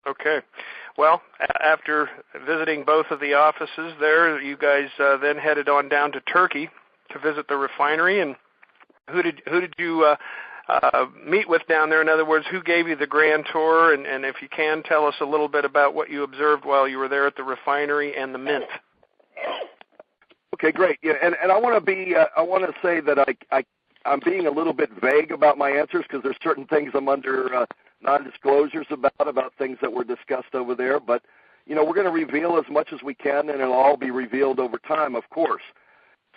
Okay. Well, after visiting both of the offices there, you guys then headed on down to Turkey to visit the refinery. And who did you meet with down there? In other words, who gave you the grand tour? And if you can, tell us a little bit about what you observed while you were there at the refinery and the mint. Okay, great. Yeah, and I want to say that I'm being a little bit vague about my answers because there's certain things I'm under non-disclosures about things that were discussed over there. But, we're going to reveal as much as we can, and it'll all be revealed over time, of course.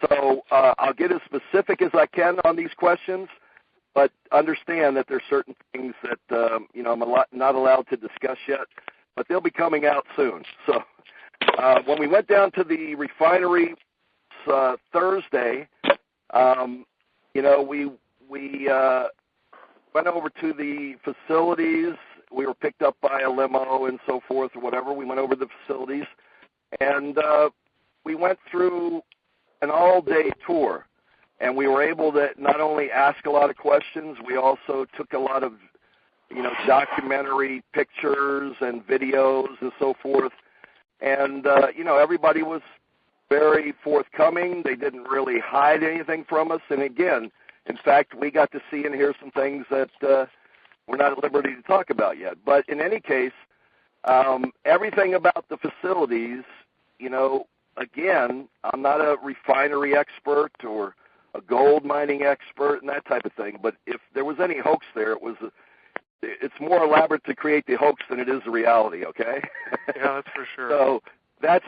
So I'll get as specific as I can on these questions, but understand that there's certain things that, I'm not allowed to discuss yet, but they'll be coming out soon. So when we went down to the refinery Thursday, we went over to the facilities. We were picked up by a limo and so forth or whatever. We went over to the facilities, and we went through an all-day tour. And we were able to not only ask a lot of questions, we also took a lot of, documentary pictures and videos and so forth. And, everybody was very forthcoming. They didn't really hide anything from us. And again, in fact, we got to see and hear some things that we're not at liberty to talk about yet. But in any case, everything about the facilities, again, I'm not a refinery expert or a gold mining expert and that type of thing. But if there was any hoax there, it's more elaborate to create the hoax than it is the reality. Okay. Yeah, that's for sure. So that's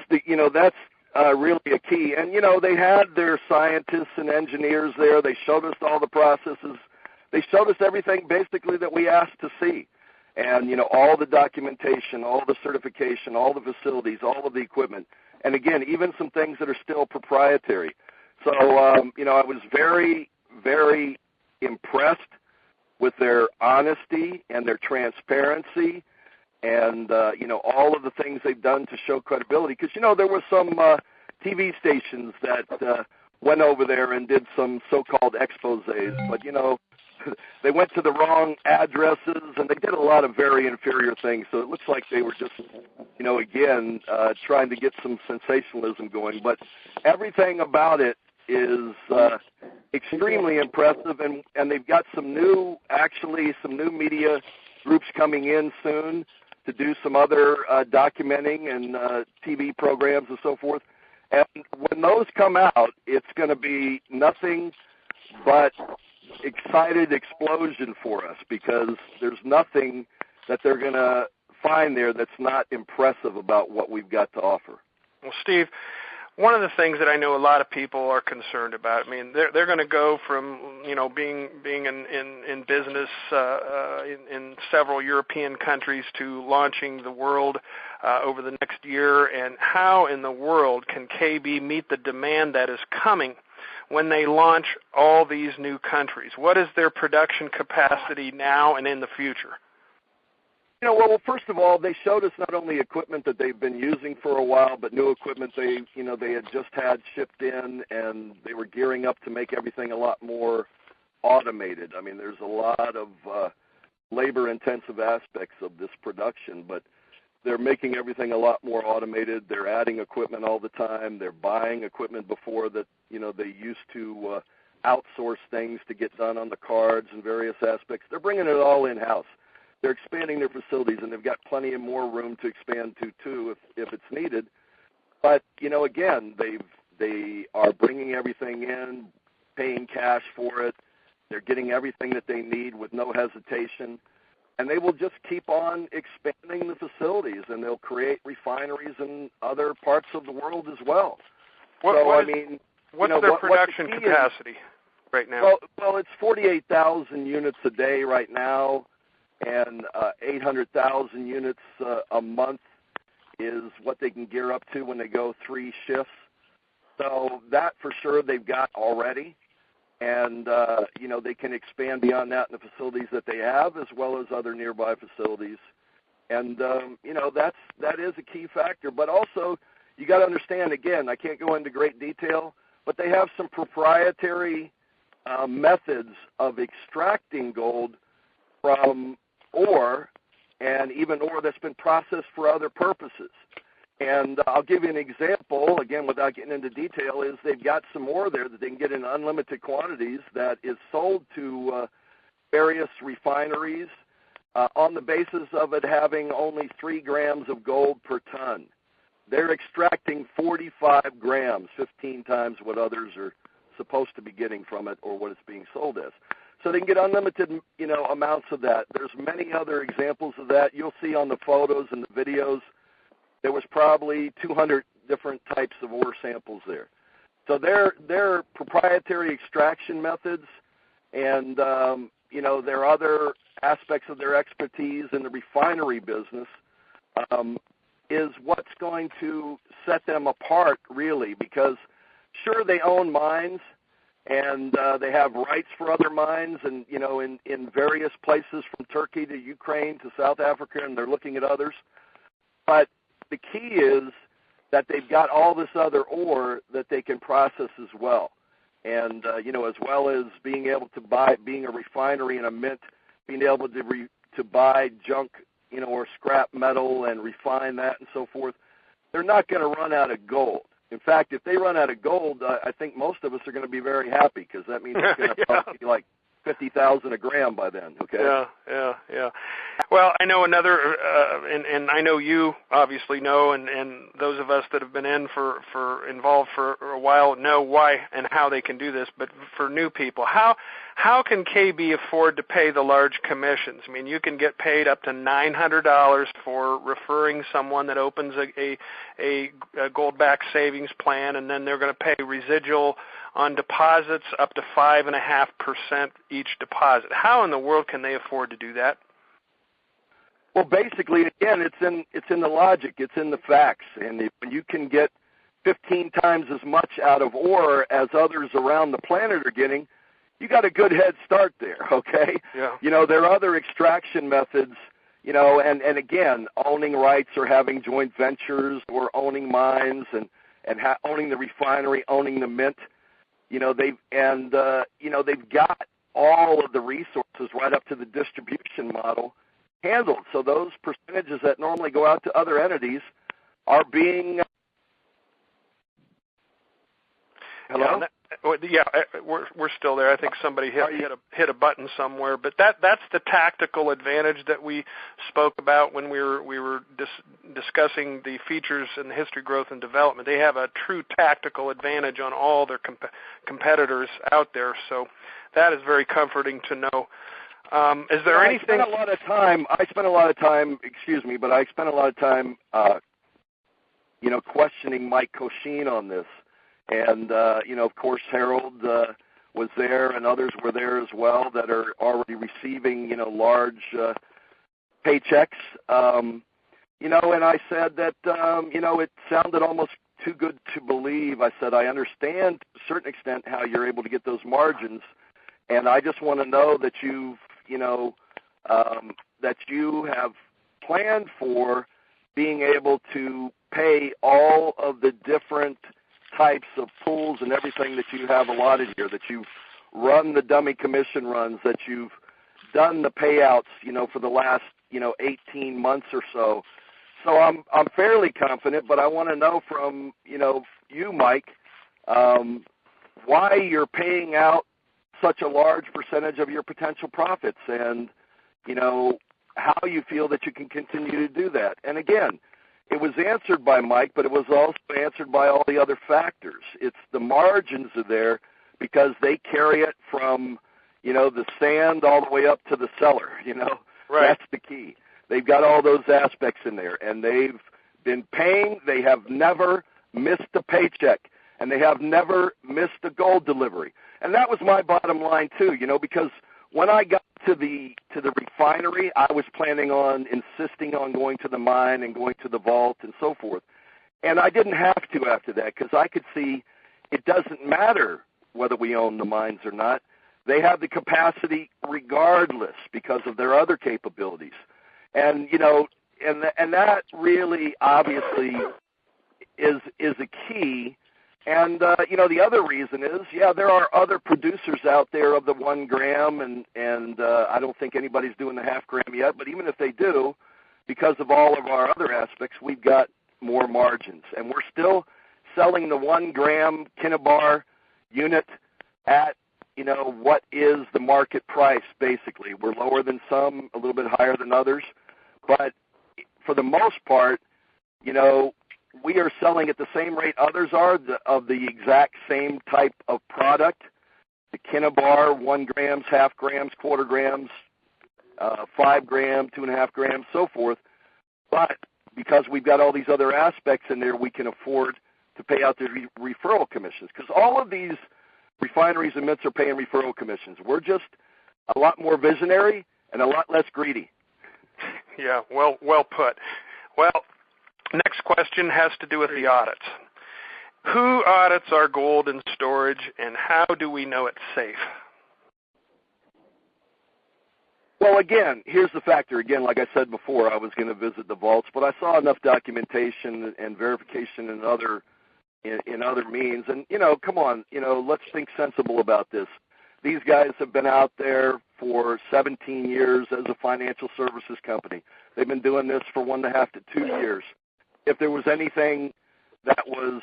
really a key. And, they had their scientists and engineers there. They showed us all the processes. They showed us everything basically that we asked to see. And, all the documentation, all the certification, all the facilities, all of the equipment. And again, even some things that are still proprietary. So, I was very, very impressed with their honesty and their transparency and, all of the things they've done to show credibility. Because, there were some TV stations that went over there and did some so-called exposés. But, they went to the wrong addresses, and they did a lot of very inferior things. So it looks like they were just, again, trying to get some sensationalism going. But everything about it is extremely impressive, and they've got some new media groups coming in soon to do some other documenting and TV programs and so forth. And when those come out, it's going to be nothing but excited explosion for us because there's nothing that they're going to find there that's not impressive about what we've got to offer. Well, Steve, one of the things that I know a lot of people are concerned about, I mean, they're going to go from, being in business in several European countries to launching the world over the next year. And how in the world can KB meet the demand that is coming when they launch all these new countries? What is their production capacity now and in the future? Well, first of all, they showed us not only equipment that they've been using for a while, but new equipment they had just had shipped in, and they were gearing up to make everything a lot more automated. I mean, there's a lot of labor-intensive aspects of this production, but they're making everything a lot more automated. They're adding equipment all the time. They're buying equipment before that, they used to outsource things to get done on the cards and various aspects. They're bringing it all in-house. They're expanding their facilities, and they've got plenty of more room to expand to, too, if it's needed. But, again, they are bringing everything in, paying cash for it. They're getting everything that they need with no hesitation. And they will just keep on expanding the facilities, and they'll create refineries in other parts of the world as well. What's their production capacity right now? Well, it's 48,000 units a day right now, and 800,000 units a month is what they can gear up to when they go 3 shifts. So that for sure they've got already. And, they can expand beyond that in the facilities that they have as well as other nearby facilities. And, that is a key factor. But also, you got to understand, again, I can't go into great detail, but they have some proprietary methods of extracting gold from ore and even ore that's been processed for other purposes. And I'll give you an example, again, without getting into detail, is they've got some ore there that they can get in unlimited quantities that is sold to various refineries on the basis of it having only 3 grams of gold per ton. They're extracting 45 grams, 15 times what others are supposed to be getting from it or what it's being sold as. So they can get unlimited, amounts of that. There's many other examples of that. You'll see on the photos and the videos. There was probably 200 different types of ore samples there. So their proprietary extraction methods and, their other aspects of their expertise in the refinery business is what's going to set them apart, really, because sure, they own mines and they have rights for other mines and, in various places from Turkey to Ukraine to South Africa, and they're looking at others. But the key is that they've got all this other ore that they can process as well. And, as well as being able to buy, being a refinery and a mint, being able to buy junk, or scrap metal and refine that and so forth, they're not going to run out of gold. In fact, if they run out of gold, I think most of us are going to be very happy because that means it's going to probably be like 50,000 a gram by then. Okay. Yeah. Well, I know another, and I know you obviously know, and those of us that have been involved for a while know why and how they can do this. But for new people, how can KB afford to pay the large commissions? I mean, you can get paid up to $900 for referring someone that opens a gold-backed savings plan, and then they're going to pay residual on deposits up to 5.5% each deposit. How in the world can they afford to do that? Well, basically, again, it's in the logic, it's in the facts, and when you can get 15 times as much out of ore as others around the planet are getting, you got a good head start there. Okay. Yeah. There are other extraction methods. And again, owning rights or having joint ventures or owning mines and owning the refinery, owning the mint. They've got all of the resources right up to the distribution model handled. So those percentages that normally go out to other entities are being. Hello? Yeah, we're still there. I think somebody hit a button somewhere, but that's the tactical advantage that we spoke about when we were discussing the features in the history, growth, and development. They have a true tactical advantage on all their competitors out there. So that is very comforting to know. Is there anything? I spent a lot of time. Excuse me, but I spent a lot of time, questioning Mike Cochin on this. And, of course, Harold was there and others were there as well that are already receiving, large paychecks. And I said that, it sounded almost too good to believe. I said, I understand to a certain extent how you're able to get those margins. And I just want to know that that you have planned for being able to pay all of the different types of pools and everything that you have allotted here, that you've run the dummy commission runs, that you've done the payouts, for the last, 18 months or so. So I'm fairly confident, but I want to know from, you, Mike, why you're paying out such a large percentage of your potential profits and, how you feel that you can continue to do that. And again, it was answered by Mike, but it was also answered by all the other factors. It's the margins are there because they carry it from, the sand all the way up to the cellar, Right. That's the key. They've got all those aspects in there, and they've been paying. They have never missed a paycheck, and they have never missed a gold delivery. And that was my bottom line, too, because when I got to the refinery, I was planning on insisting on going to the mine and going to the vault and so forth. And I didn't have to after that because I could see it doesn't matter whether we own the mines or not. They have the capacity regardless because of their other capabilities. And, and that really obviously is a key. And, the other reason is, there are other producers out there of the 1 gram, and I don't think anybody's doing the 0.5 gram yet, but even if they do, because of all of our other aspects, we've got more margins. And we're still selling the 1 gram Kinnabar unit at, what is the market price, basically. We're lower than some, a little bit higher than others. But for the most part, we are selling at the same rate others are of the exact same type of product. The Kinnabar, 1 grams, half grams, quarter grams, 5 gram, 2.5 grams, so forth. But because we've got all these other aspects in there, we can afford to pay out the referral commissions. Because all of these refineries and mints are paying referral commissions. We're just a lot more visionary and a lot less greedy. Yeah, well put. Well, next question has to do with the audits. Who audits our gold and storage, and how do we know it's safe? Well, again, here's the factor. Again, like I said before, I was going to visit the vaults, but I saw enough documentation and verification in other means. And, come on, let's think sensible about this. These guys have been out there for 17 years as a financial services company. They've been doing this for 1.5 to 2 years. If there was anything that was,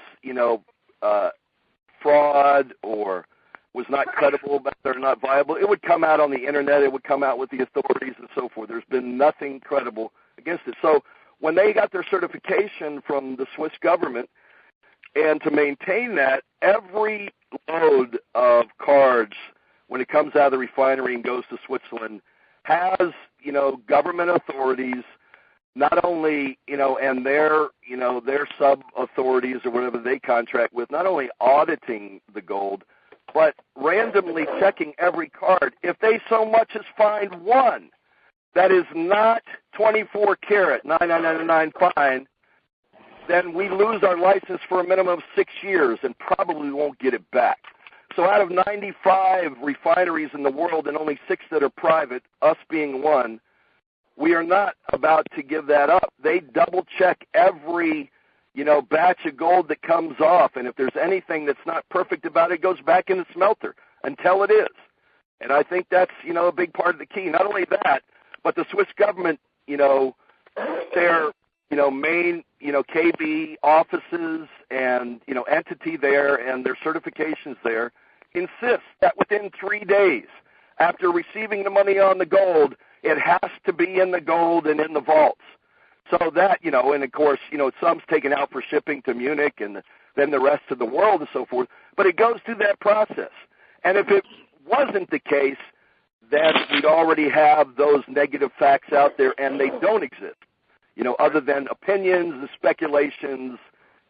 fraud or was not credible, or not viable, it would come out on the internet. It would come out with the authorities and so forth. There's been nothing credible against it. So when they got their certification from the Swiss government, and to maintain that, every load of cards, when it comes out of the refinery and goes to Switzerland, has, government authorities, not only, and their sub-authorities or whatever they contract with, not only auditing the gold, but randomly checking every card. If they so much as find one that is not 24 karat, 9999 fine, then we lose our license for a minimum of 6 years and probably won't get it back. So out of 95 refineries in the world and only 6 that are private, us being one, we are not about to give that up. They double-check every, batch of gold that comes off, and if there's anything that's not perfect about it, it goes back in the smelter until it is. And I think that's, a big part of the key. Not only that, but the Swiss government, their, main, KB offices and, entity there and their certifications there insist that within 3 days after receiving the money on the gold, it has to be in the gold and in the vaults. So that, and of course, some's taken out for shipping to Munich and then the rest of the world and so forth. But it goes through that process. And if it wasn't the case, then we'd already have those negative facts out there, and they don't exist, other than opinions and speculations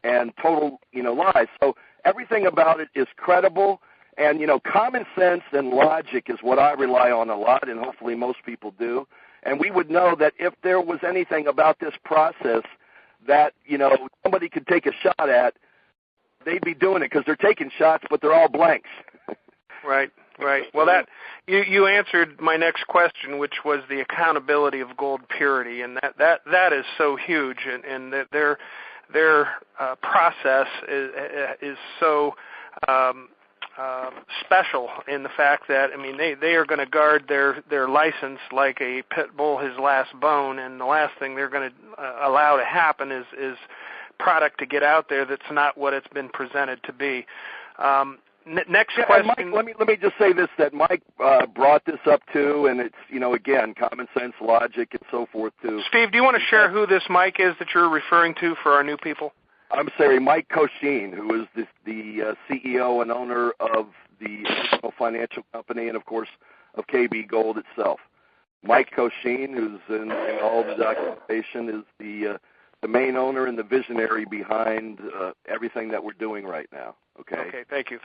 and total, lies. So everything about it is credible. And, common sense and logic is what I rely on a lot, and hopefully most people do. And we would know that if there was anything about this process that, somebody could take a shot at, they'd be doing it because they're taking shots, but they're all blanks. Right. Well, that you answered my next question, which was the accountability of gold purity, and that is so huge, and that their process is so special in the fact that, they are going to guard their license like a pit bull his last bone, and the last thing they're going to allow to happen is product to get out there that's not what it's been presented to be. Next question. Mike, let me just say this, that Mike brought this up too, and it's, again, common sense, logic, and so forth too. Steve, do you want to share who this Mike is that you're referring to for our new people? I'm sorry, Mike Coshin, who is the CEO and owner of the financial company and, of course, of KB Gold itself. Mike Coshin, who's in all the documentation, is the main owner and the visionary behind everything that we're doing right now. Okay. Okay, thank you.